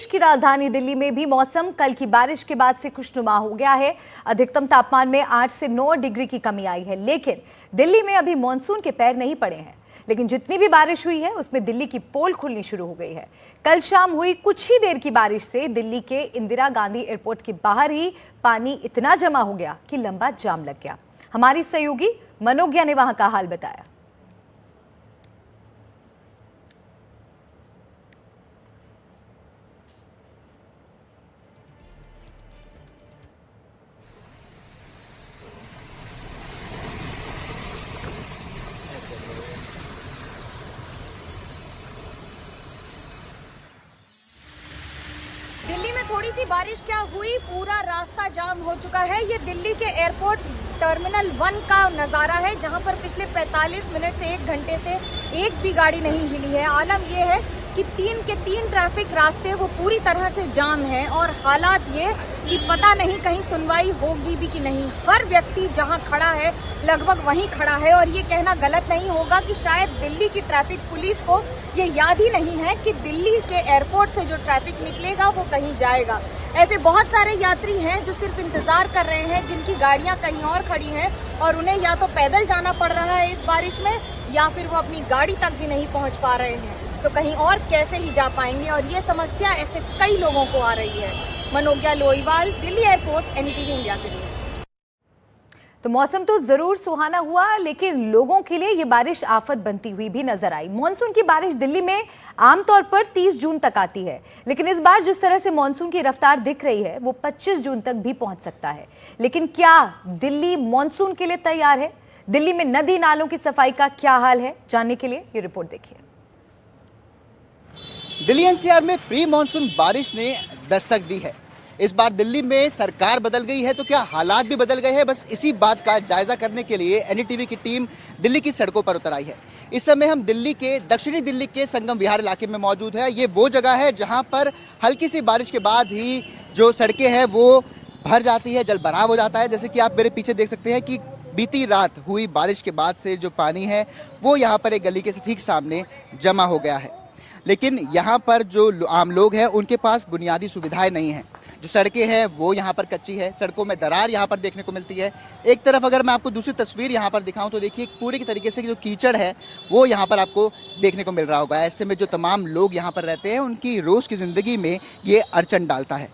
देश की राजधानी दिल्ली में भी मौसम कल की बारिश के बाद से खुशनुमा हो गया है। अधिकतम तापमान में 8 से 9 डिग्री की कमी आई है, लेकिन दिल्ली में अभी मानसून के पैर नहीं पड़े हैं। लेकिन जितनी भी बारिश हुई है उसमें दिल्ली की पोल खुलनी शुरू हो गई है। कल शाम हुई कुछ ही देर की बारिश से दिल्ली के इंदिरा गांधी एयरपोर्ट के बाहर ही पानी इतना जमा हो गया कि लंबा जाम लग गया। हमारी सहयोगी मनोज्ञा ने वहां का हाल बताया। दिल्ली में थोड़ी सी बारिश क्या हुई, पूरा रास्ता जाम हो चुका है। ये दिल्ली के एयरपोर्ट टर्मिनल 1 का नज़ारा है, जहां पर पिछले 45 मिनट से 1 घंटे से एक भी गाड़ी नहीं हिली है। आलम यह है कि 3 के 3 ट्रैफिक रास्ते वो पूरी तरह से जाम हैं और हालात ये कि पता नहीं कहीं सुनवाई होगी भी कि नहीं। हर व्यक्ति जहां खड़ा है लगभग वहीं खड़ा है और ये कहना गलत नहीं होगा कि शायद दिल्ली की ट्रैफिक पुलिस को ये याद ही नहीं है कि दिल्ली के एयरपोर्ट से जो ट्रैफिक निकलेगा वो कहीं जाएगा। ऐसे बहुत सारे यात्री हैं जो सिर्फ इंतजार कर रहे हैं, जिनकी गाड़ियां कहीं और खड़ी हैं और उन्हें या तो पैदल जाना पड़ रहा है इस बारिश में या फिर वो अपनी गाड़ी तक भी नहीं पहुंच पा रहे हैं, तो कहीं और कैसे ही जा पाएंगे। और ये समस्या ऐसे कई लोगों को आ रही है। Manogya Loiwal, Delhi airport, NDTV India के लिए। तो मौसम तो जरूर सुहाना हुआ, लेकिन लोगों के लिए ये बारिश आफत बनती हुई भी नजर आई। मानसून की बारिश दिल्ली में आमतौर पर 30 जून तक आती है, लेकिन इस बार जिस तरह से मानसून की रफ्तार दिख रही है वो 25 जून तक भी पहुंच सकता है। लेकिन क्या दिल्ली मानसून के लिए तैयार है? दिल्ली में नदी नालों की सफाई का क्या हाल है, जानने के लिए ये रिपोर्ट देखिए। दिल्ली एनसीआर में प्री मानसून बारिश ने दस्तक दी है। इस बार दिल्ली में सरकार बदल गई है तो क्या हालात भी बदल गए हैं? बस इसी बात का जायजा करने के लिए एनडीटीवी की टीम दिल्ली की सड़कों पर उतर आई है। इस समय हम दक्षिणी दिल्ली के संगम विहार इलाके में मौजूद है। ये वो जगह है जहां पर हल्की सी बारिश के बाद ही जो सड़कें हैं वो भर जाती है, जल भराव हो जाता है। जैसे कि आप मेरे पीछे देख सकते हैं कि बीती रात हुई बारिश के बाद से जो पानी है वो यहाँ पर एक गली के ठीक सामने जमा हो गया है। लेकिन यहाँ पर जो आम लोग हैं उनके पास बुनियादी सुविधाएं नहीं हैं। जो सड़कें हैं वो यहाँ पर कच्ची है, सड़कों में दरार यहाँ पर देखने को मिलती है। एक तरफ अगर मैं आपको दूसरी तस्वीर यहाँ पर दिखाऊं तो देखिए पूरी की तरीके से जो कीचड़ है वो यहाँ पर आपको देखने को मिल रहा होगा। ऐसे में जो तमाम लोग यहाँ पर रहते हैं उनकी रोज़ की ज़िंदगी में ये अड़चन डालता है।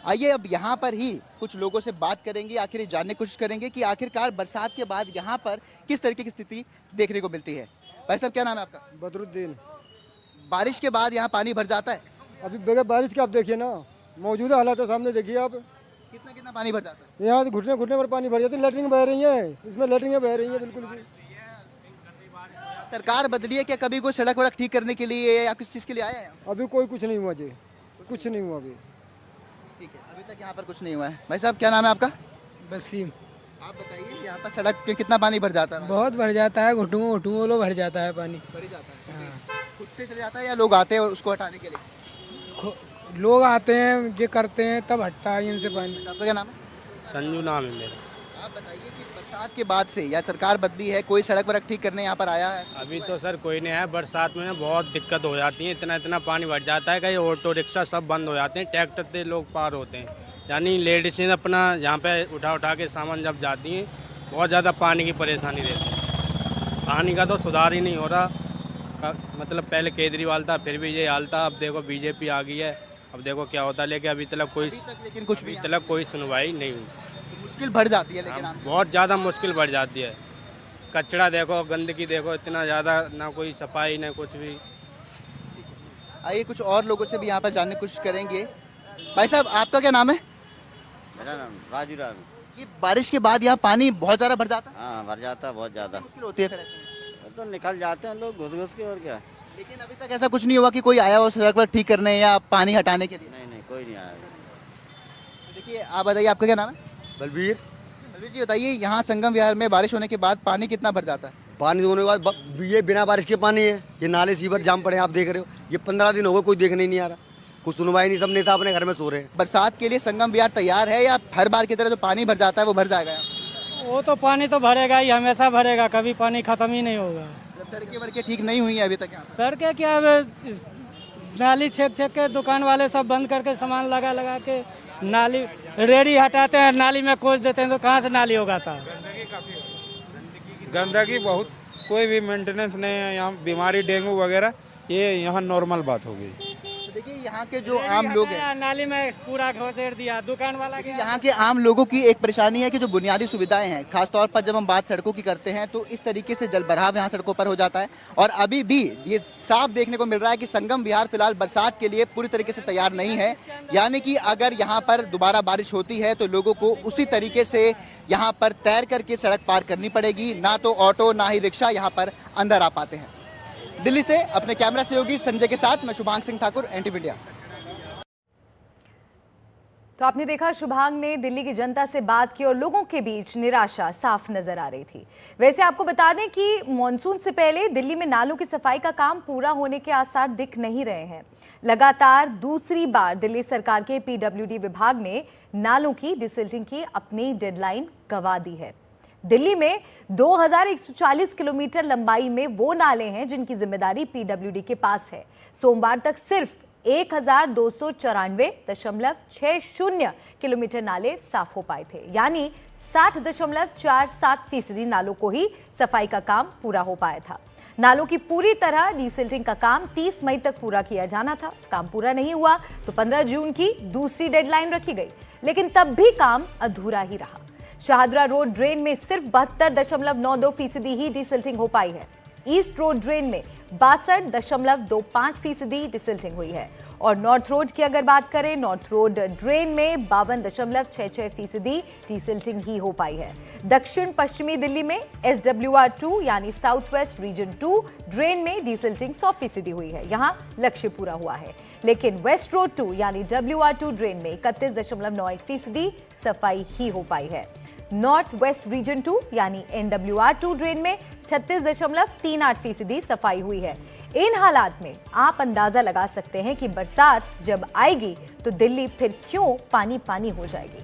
आइए अब यहाँ पर ही कुछ लोगों से बात करेंगे, आखिर जानने की कोशिश करेंगे कि आखिरकार बरसात के बाद यहाँ पर किस तरीके की स्थिति देखने को मिलती है। भाई साहब, क्या नाम है आपका? बदरुद्दीन। बारिश के बाद यहाँ पानी भर जाता है? अभी बगैर बारिश के आप देखिए ना, मौजूदा हालात है सामने, देखिए आप। कितना कितना पानी भर जाता है? यहाँ घुटने घुटने पर पानी भर जाती है। लैट्रिन बह रही है, इसमें लैट्रिन बह रही है बिल्कुल भी। सरकार बदली है क्या? कभी कोई सड़क वड़क ठीक करने के लिए या किस चीज़ के लिए आया है? अभी कोई कुछ नहीं हुआ जी, कुछ नहीं हुआ अभी। ठीक है, अभी तक यहाँ पर कुछ नहीं हुआ है। भाई साहब, क्या नाम है आपका? वसीम। आप बताइए यहाँ पर सड़क पे कितना पानी भर जाता है? बहुत भर जाता है, घुटुओं लो भर जाता है पानी। भर ही जाता है। खुद से चले जाता है या लोग आते हैं उसको हटाने के लिए? लोग आते हैं, जो करते हैं तब हटता है इनसे पानी। आपका क्या नाम है? संजू नाम है मेरा। आप बताइए कि बरसात के बाद से या सरकार बदली है, कोई सड़क वड़क ठीक करने यहाँ पर आया है? अभी तो सर कोई नहीं है। बरसात में बहुत दिक्कत हो जाती है, इतना पानी भर जाता है कि ऑटो रिक्शा सब बंद हो जाते हैं, ट्रैक्टर से लोग पार होते हैं। यानी लेडीज़ अपना यहाँ पे उठा के सामान जब जाती हैं, बहुत ज़्यादा पानी की परेशानी रहती है। पानी का तो सुधार ही नहीं हो रहा। मतलब पहले केजरीवाल था, फिर भी ये हाल था। अब देखो बीजेपी आ गई है, अब देखो क्या होता है। लेकिन अभी तक कोई सुनवाई नहीं हुई। मुश्किल बढ़ जाती है लेकिन बहुत ज़्यादा मुश्किल बढ़ जाती है। कचरा देखो, गंदगी देखो, इतना ज़्यादा, ना कोई सफाई ना कुछ भी। आइए कुछ और लोगों से भी यहाँ पर जानने की कोशिश करेंगे। भाई साहब, आपका क्या नाम है? मेरा नाम राजू राम। ये बारिश के बाद यहाँ पानी बहुत ज़्यादा भर जाता है? हाँ, भर जाता है बहुत ज़्यादा। मुश्किल होती है फिर ऐसे में? तो निकल जाते हैं लोग घुस घुस के, और क्या। लेकिन अभी तक ऐसा कुछ नहीं हुआ कि कोई आया हो सड़क पर ठीक करने या पानी हटाने के लिए? नहीं, कोई नहीं आया। देखिए, आप बताइए आपका क्या नाम है? बलबीर। बलबीर जी बताइए, यहाँ संगम विहार में बारिश होने के बाद पानी कितना भर जाता है? पानी होने के बाद ये बिना बारिश के पानी है। ये नाले सीवर जाम पड़े हैं, आप देख रहे हो। ये 15 दिन हो गए, कोई देखने नहीं आ रहा, कुछ सुनवाई नहीं। सब नेता अपने घर में सो रहे हैं। बरसात के लिए संगम विहार तैयार है या हर बार की तरह जो पानी भर जाता है वो भर जाएगा? वो तो पानी तो भरेगा ही, हमेशा भरेगा, कभी पानी खत्म ही नहीं होगा। सड़कें वड़कें ठीक नहीं हुई है अभी तक यहाँ? सड़कें क्या, नाली छेक छेक के दुकान वाले सब बंद करके सामान लगा लगा के नाली रेडी हटाते हैं, नाली में खोज देते हैं, तो कहाँ से नाली होगा साहब? गंदगी बहुत, कोई भी मेंटेनेंस नहीं है यहाँ। बीमारी डेंगू वगैरह ये यहाँ नॉर्मल बात हो गई। देखिए यहाँ के जो आम लोग हैं, नाली में पूरा घोंसेड़ दिया दुकान वाला के। यहाँ के आम लोगों की एक परेशानी है कि जो बुनियादी सुविधाएं हैं, खासतौर पर जब हम बात सड़कों की करते हैं तो इस तरीके से जलभराव यहाँ सड़कों पर हो जाता है। और अभी भी ये साफ देखने को मिल रहा है कि संगम विहार फिलहाल बरसात के लिए पूरी तरीके से तैयार नहीं है। यानी कि अगर यहाँ पर दोबारा बारिश होती है तो लोगों को उसी तरीके से यहाँ पर तैर करके सड़क पार करनी पड़ेगी, ना तो ऑटो ना ही रिक्शा यहाँ पर अंदर आ पाते हैं। दिल्ली से अपने कैमरा सहयोगी संजय के साथ मैं शुभांग सिंह ठाकुर, एनटीवी इंडिया। तो आपने देखा शुभांग ने दिल्ली की जनता से बात की और लोगों के बीच निराशा साफ नजर आ रही थी। वैसे आपको बता दें कि मॉनसून से पहले दिल्ली में नालों की सफाई का काम पूरा होने के आसार दिख नहीं रहे हैं। लगातार दूसरी बार दिल्ली सरकार के पीडब्ल्यूडी विभाग ने नालों की डिसिल्टिंग की अपनी डेडलाइन गंवा दी है। दिल्ली में 2140 किलोमीटर लंबाई में वो नाले हैं जिनकी जिम्मेदारी पीडब्ल्यूडी के पास है। सोमवार तक सिर्फ 1294.60 किलोमीटर नाले साफ हो पाए थे, यानी 60.47% नालों को ही सफाई का काम पूरा हो पाया था। नालों की पूरी तरह डिसिल्टिंग का काम 30 मई तक पूरा किया जाना था। काम पूरा नहीं हुआ तो 15 जून की दूसरी डेडलाइन रखी गई, लेकिन तब भी काम अधूरा ही रहा। शाहदरा रोड ड्रेन में सिर्फ 72.92% ही डिसिल्टिंग हो पाई है। ईस्ट रोड ड्रेन में 62.25% डिसिल्टिंग हुई है। और नॉर्थ रोड की अगर बात करें, नॉर्थ रोड ड्रेन में 52.66% डिसिल्टिंग ही हो पाई है। दक्षिण पश्चिमी दिल्ली में SWR2 यानी साउथ वेस्ट रीजन 2 ड्रेन में डिसिल्टिंग 100% हुई है, यहाँ लक्ष्य पूरा हुआ है। लेकिन वेस्ट रोड 2 यानी WR2 ड्रेन में 31.91% सफाई ही हो पाई है। नॉर्थ वेस्ट रीजन 2 यानी NWR2 ड्रेन में 36.38% सफाई हुई है। इन हालात में आप अंदाजा लगा सकते हैं कि बरसात जब आएगी तो दिल्ली फिर क्यों पानी पानी हो जाएगी।